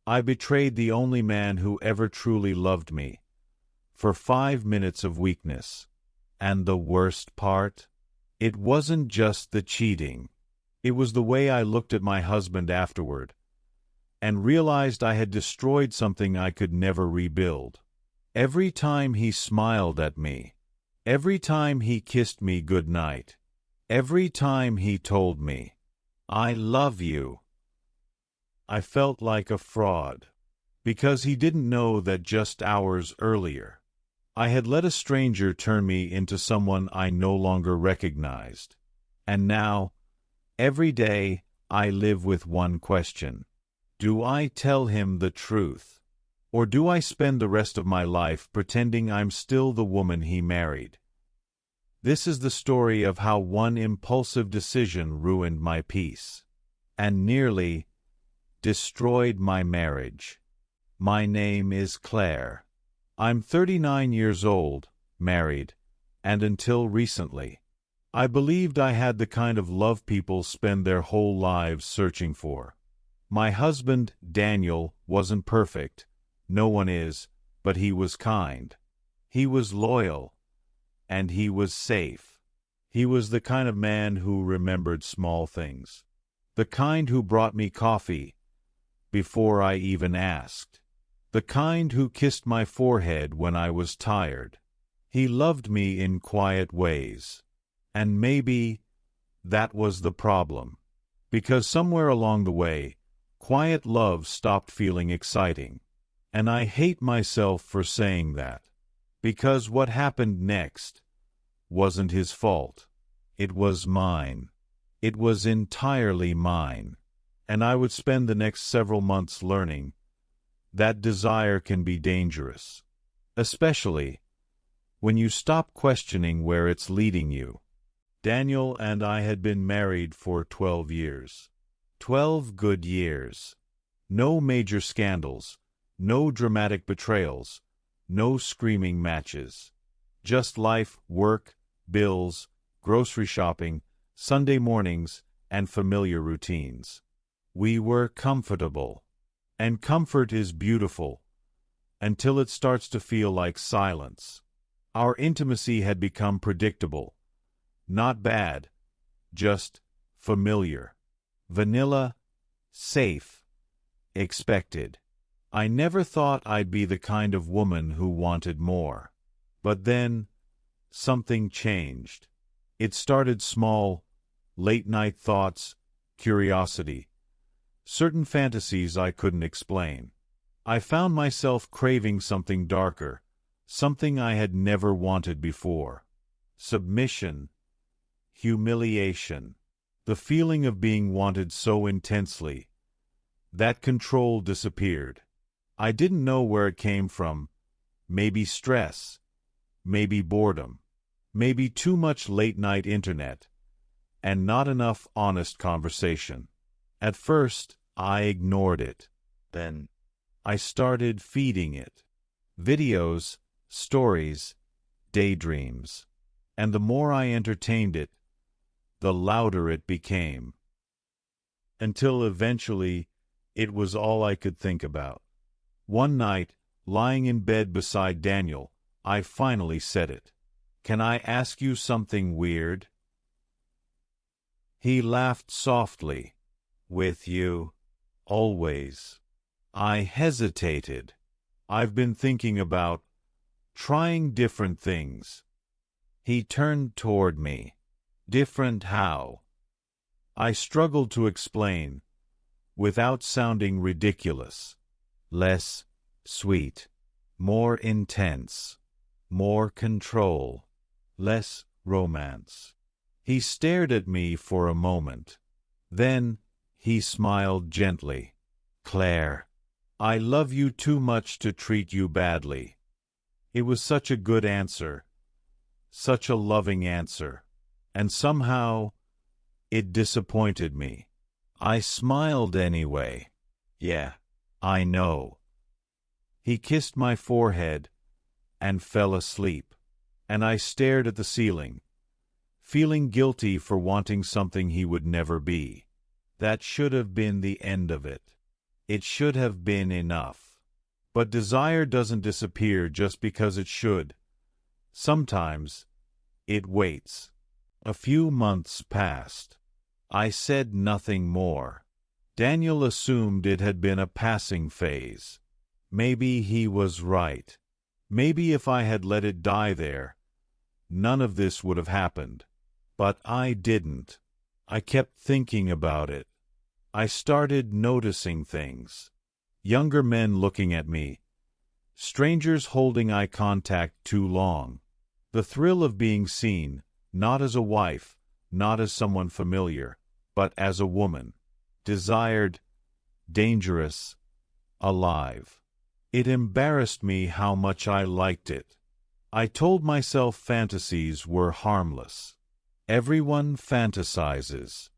I betrayed the only man who ever truly loved me, for 5 minutes of weakness. And the worst part? It wasn't just the cheating. It was the way I looked at my husband afterward, and realized I had destroyed something I could never rebuild. Every time he smiled at me, every time he kissed me goodnight, every time he told me, "I love you," I felt like a fraud, because he didn't know that just hours earlier, I had let a stranger turn me into someone I no longer recognized. And now, every day, I live with one question. Do I tell him the truth? Or do I spend the rest of my life pretending I'm still the woman he married? This is the story of how one impulsive decision ruined my peace, and nearly destroyed my marriage. My name is Claire. I'm 39 years old, married, and until recently, I believed I had the kind of love people spend their whole lives searching for. My husband, Daniel, wasn't perfect. No one is, but he was kind. He was loyal, and he was safe. He was the kind of man who remembered small things. The kind who brought me coffee before I even asked. The kind who kissed my forehead when I was tired. He loved me in quiet ways. And maybe that was the problem. Because somewhere along the way, quiet love stopped feeling exciting. And I hate myself for saying that. Because what happened next wasn't his fault. It was mine. It was entirely mine. And I would spend the next several months learning that desire can be dangerous, especially when you stop questioning where it's leading you. Daniel and I had been married for 12 years. 12 good years. No major scandals, no dramatic betrayals, no screaming matches. Just life, work, bills, grocery shopping, Sunday mornings, and familiar routines. We were comfortable. And comfort is beautiful, until it starts to feel like silence. Our intimacy had become predictable. Not bad, just familiar. Vanilla, safe, expected. I never thought I'd be the kind of woman who wanted more. But then, something changed. It started small, late-night thoughts, curiosity, certain fantasies I couldn't explain. I found myself craving something darker, something I had never wanted before. Submission, humiliation, the feeling of being wanted so intensely that control disappeared. I didn't know where it came from. Maybe stress, maybe boredom, maybe too much late-night internet, and not enough honest conversation. At first, I ignored it. Then, I started feeding it. Videos, stories, daydreams. And the more I entertained it, the louder it became. Until eventually, it was all I could think about. One night, lying in bed beside Daniel, I finally said it. "Can I ask you something weird?" He laughed softly. "With you? Always." I hesitated. "I've been thinking about trying different things." He turned toward me. "Different how?" I struggled to explain, without sounding ridiculous. "Less sweet, more intense, more control, less romance." He stared at me for a moment. Then, he smiled gently. "Claire, I love you too much to treat you badly." It was such a good answer, such a loving answer, and somehow it disappointed me. I smiled anyway. "Yeah, I know." He kissed my forehead and fell asleep, and I stared at the ceiling, feeling guilty for wanting something he would never be. That should have been the end of it. It should have been enough. But desire doesn't disappear just because it should. Sometimes it waits. A few months passed. I said nothing more. Daniel assumed it had been a passing phase. Maybe he was right. Maybe if I had let it die there, none of this would have happened. But I didn't. I kept thinking about it. I started noticing things. Younger men looking at me. Strangers holding eye contact too long. The thrill of being seen, not as a wife, not as someone familiar, but as a woman. Desired, dangerous, alive. It embarrassed me how much I liked it. I told myself fantasies were harmless. Everyone fantasizes.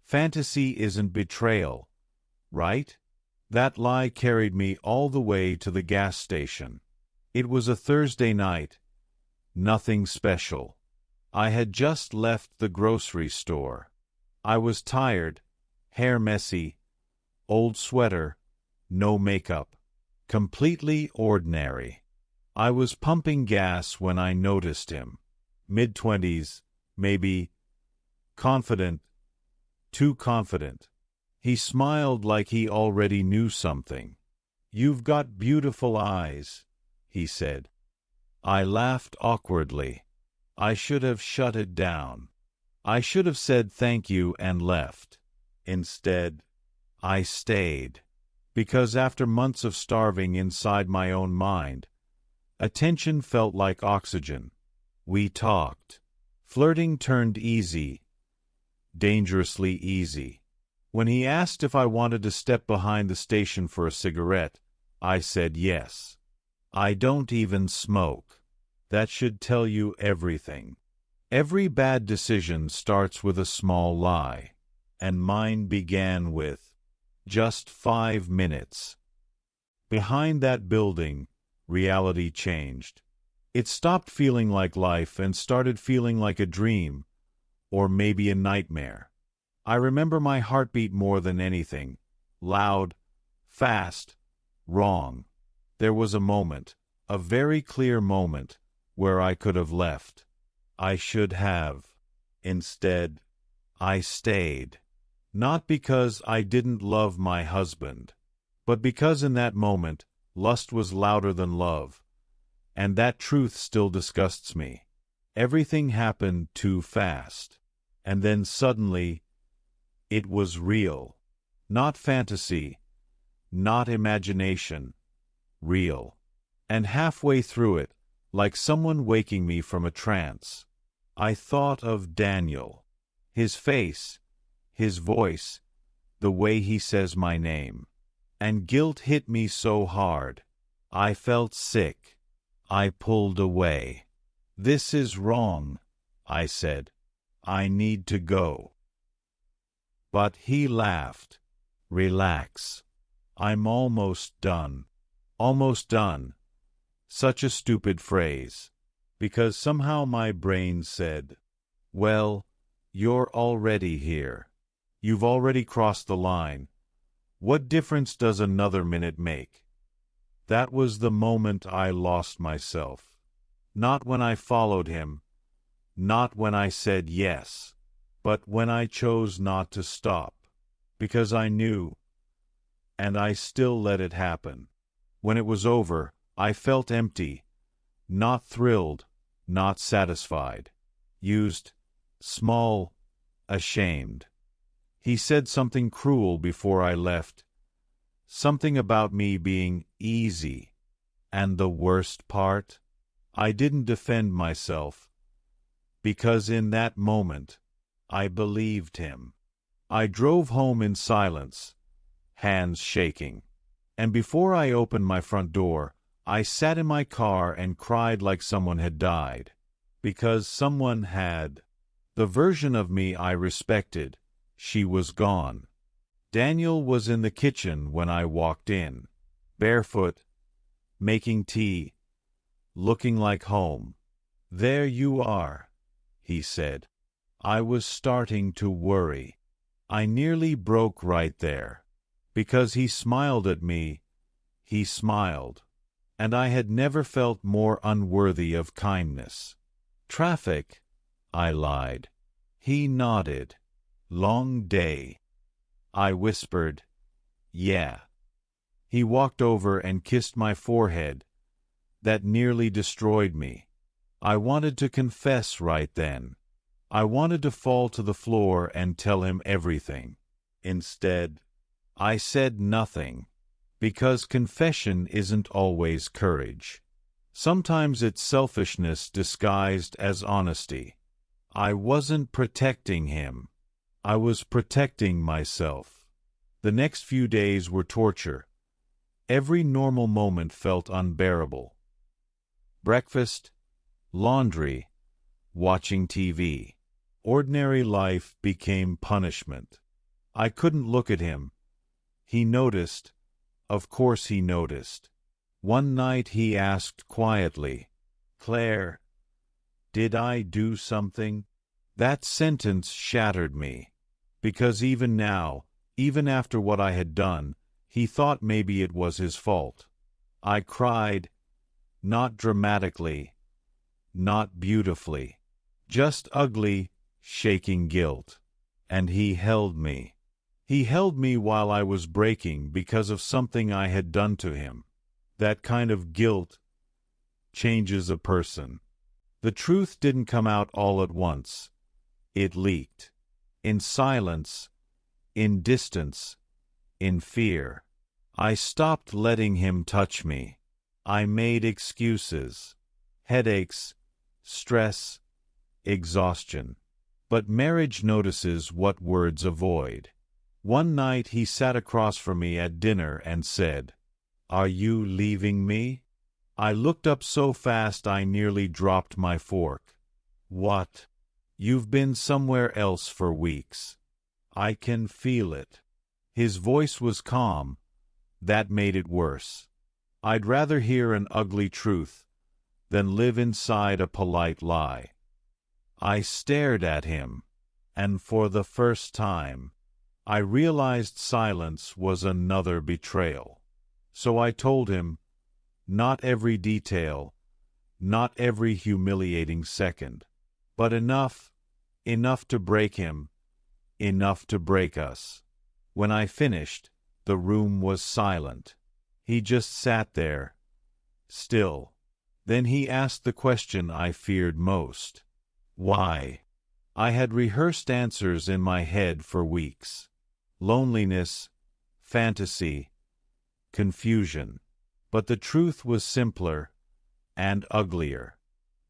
Fantasy isn't betrayal, right? That lie carried me all the way to the gas station. It was a Thursday night. Nothing special. I had just left the grocery store. I was tired, hair messy, old sweater, no makeup. Completely ordinary. I was pumping gas when I noticed him. Mid-20s, maybe. Confident. Too confident. He smiled like he already knew something. "You've got beautiful eyes," he said. I laughed awkwardly. I should have shut it down. I should have said thank you and left. Instead, I stayed. Because after months of starving inside my own mind, attention felt like oxygen. We talked. Flirting turned easy, dangerously easy. When he asked if I wanted to step behind the station for a cigarette, I said yes. I don't even smoke. That should tell you everything. Every bad decision starts with a small lie, and mine began with just 5 minutes. Behind that building, reality changed. It stopped feeling like life and started feeling like a dream, or maybe a nightmare. I remember my heartbeat more than anything. Loud, fast, wrong. There was a moment, a very clear moment, where I could have left. I should have. Instead, I stayed. Not because I didn't love my husband, but because in that moment, lust was louder than love. And that truth still disgusts me. Everything happened too fast. And then suddenly, it was real. Not fantasy, not imagination. Real. And halfway through it, like someone waking me from a trance, I thought of Daniel. His face, his voice, the way he says my name. And guilt hit me so hard. I felt sick. I pulled away. "This is wrong," I said. "I need to go." But he laughed. "Relax. I'm almost done." Almost done. Such a stupid phrase. Because somehow my brain said, "Well, you're already here. You've already crossed the line. What difference does another minute make?" That was the moment I lost myself. Not when I followed him, not when I said yes, but when I chose not to stop. Because I knew, and I still let it happen. When it was over, I felt empty, not thrilled, not satisfied. Used, small, ashamed. He said something cruel before I left. Something about me being easy. And the worst part? I didn't defend myself. Because in that moment, I believed him. I drove home in silence, hands shaking. And before I opened my front door, I sat in my car and cried like someone had died. Because someone had. The version of me I respected. She was gone. Daniel was in the kitchen when I walked in, barefoot, making tea, looking like home. "There you are," he said. I was starting to worry. I nearly broke right there. Because he smiled at me, he smiled. And I had never felt more unworthy of kindness. Traffic, I lied. He nodded. Long day. I whispered, yeah. He walked over and kissed my forehead. That nearly destroyed me. I wanted to confess right then. I wanted to fall to the floor and tell him everything. Instead, I said nothing. Because confession isn't always courage. Sometimes it's selfishness disguised as honesty. I wasn't protecting him. I was protecting myself. The next few days were torture. Every normal moment felt unbearable. Breakfast, laundry, watching TV. Ordinary life became punishment. I couldn't look at him. He noticed. Of course he noticed. One night he asked quietly, "Claire, did I do something?" That sentence shattered me. Because even now, even after what I had done, he thought maybe it was his fault. I cried, not dramatically, not beautifully, just ugly, shaking guilt. And he held me. He held me while I was breaking because of something I had done to him. That kind of guilt changes a person. The truth didn't come out all at once. It leaked. In silence, in distance, in fear. I stopped letting him touch me. I made excuses. Headaches, stress, exhaustion. But marriage notices what words avoid. One night he sat across from me at dinner and said, "Are you leaving me?" I looked up so fast I nearly dropped my fork. "What? You've been somewhere else for weeks. I can feel it." His voice was calm. That made it worse. I'd rather hear an ugly truth than live inside a polite lie. I stared at him, and for the first time, I realized silence was another betrayal. So I told him, not every detail, not every humiliating second, but enough to break him, enough to break us. When I finished, the room was silent. He just sat there, still. Then he asked the question I feared most. Why? I had rehearsed answers in my head for weeks. Loneliness, fantasy, confusion. But the truth was simpler and uglier.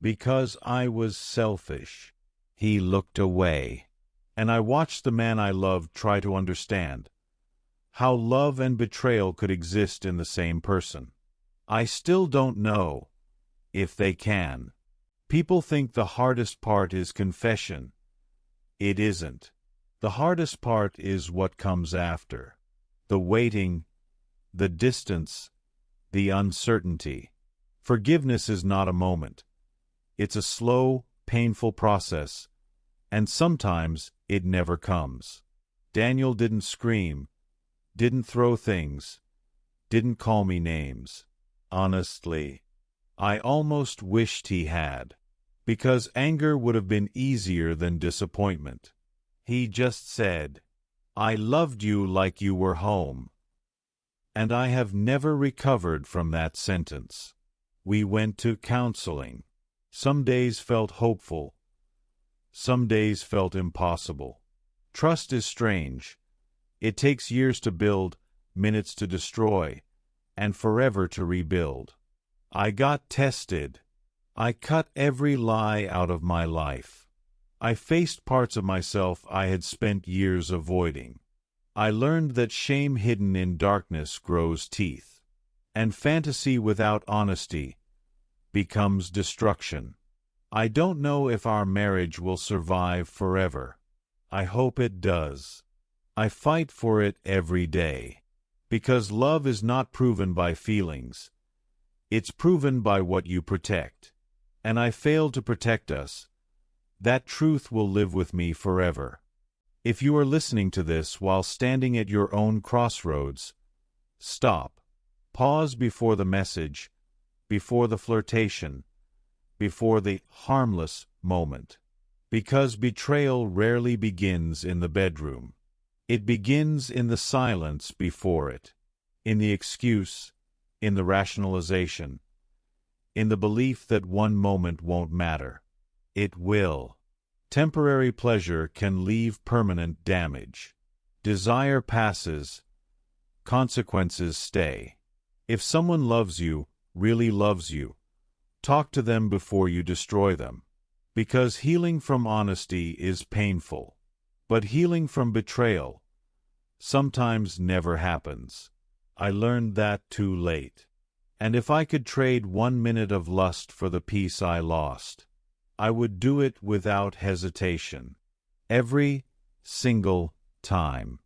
Because I was selfish. He looked away, and I watched the man I loved try to understand how love and betrayal could exist in the same person. I still don't know if they can. People think the hardest part is confession. It isn't. The hardest part is what comes after. The waiting, the distance, the uncertainty. Forgiveness is not a moment. It's a slow, painful process, and sometimes it never comes. Daniel didn't scream, didn't throw things, didn't call me names. Honestly, I almost wished he had, because anger would have been easier than disappointment. He just said, "I loved you like you were home." And I have never recovered from that sentence. We went to counseling. Some days felt hopeful. Some days felt impossible. Trust is strange. It takes years to build, minutes to destroy, and forever to rebuild. I got tested. I cut every lie out of my life. I faced parts of myself I had spent years avoiding. I learned that shame hidden in darkness grows teeth, and fantasy without honesty becomes destruction. I don't know if our marriage will survive forever. I hope it does. I fight for it every day. Because love is not proven by feelings. It's proven by what you protect. And I failed to protect us. That truth will live with me forever. If you are listening to this while standing at your own crossroads, stop. Pause before the message, before the flirtation, before the harmless moment. Because betrayal rarely begins in the bedroom. It begins in the silence before it, in the excuse, in the rationalization, in the belief that one moment won't matter. It will. Temporary pleasure can leave permanent damage. Desire passes, consequences stay. If someone loves you, really loves you, talk to them before you destroy them. Because healing from honesty is painful. But healing from betrayal sometimes never happens. I learned that too late. And if I could trade 1 minute of lust for the peace I lost, I would do it without hesitation. Every single time.